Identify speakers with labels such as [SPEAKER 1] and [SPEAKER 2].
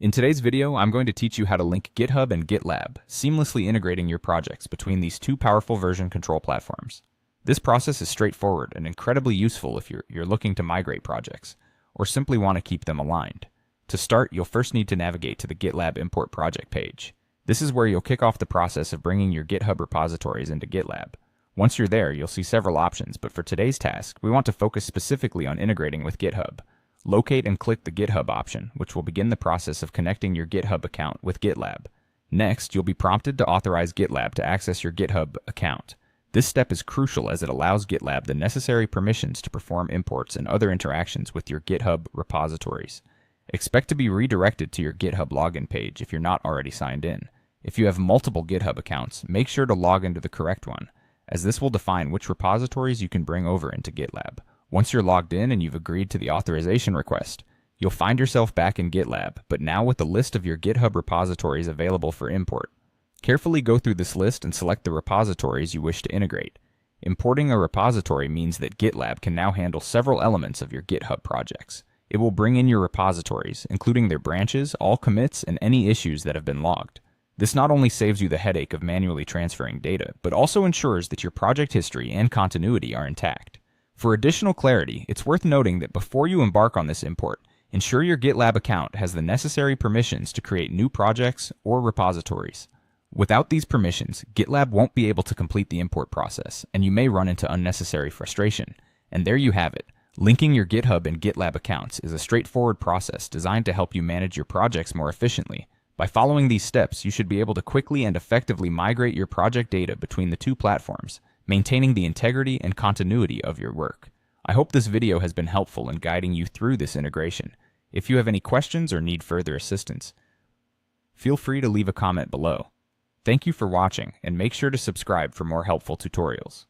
[SPEAKER 1] In today's video, I'm going to teach you how to link GitHub and GitLab, seamlessly integrating your projects between these two powerful version control platforms. This process is straightforward and incredibly useful if you're looking to migrate projects, or simply want to keep them aligned. To start, you'll first need to navigate to the GitLab import project page. This is where you'll kick off the process of bringing your GitHub repositories into GitLab. Once you're there, you'll see several options, but for today's task, we want to focus specifically on integrating with GitHub. Locate and click the GitHub option, which will begin the process of connecting your GitHub account with GitLab. Next, you'll be prompted to authorize GitLab to access your GitHub account. This step is crucial as it allows GitLab the necessary permissions to perform imports and other interactions with your GitHub repositories. Expect to be redirected to your GitHub login page if you're not already signed in. If you have multiple GitHub accounts, make sure to log into the correct one, as this will define which repositories you can bring over into GitLab. Once you're logged in and you've agreed to the authorization request, you'll find yourself back in GitLab, but now with a list of your GitHub repositories available for import. Carefully go through this list and select the repositories you wish to integrate. Importing a repository means that GitLab can now handle several elements of your GitHub projects. It will bring in your repositories, including their branches, all commits, and any issues that have been logged. This not only saves you the headache of manually transferring data, but also ensures that your project history and continuity are intact. For additional clarity, it's worth noting that before you embark on this import, ensure your GitLab account has the necessary permissions to create new projects or repositories. Without these permissions, GitLab won't be able to complete the import process, and you may run into unnecessary frustration. And there you have it. Linking your GitHub and GitLab accounts is a straightforward process designed to help you manage your projects more efficiently. By following these steps, you should be able to quickly and effectively migrate your project data between the two platforms, maintaining the integrity and continuity of your work. I hope this video has been helpful in guiding you through this integration. If you have any questions or need further assistance, feel free to leave a comment below. Thank you for watching, and make sure to subscribe for more helpful tutorials.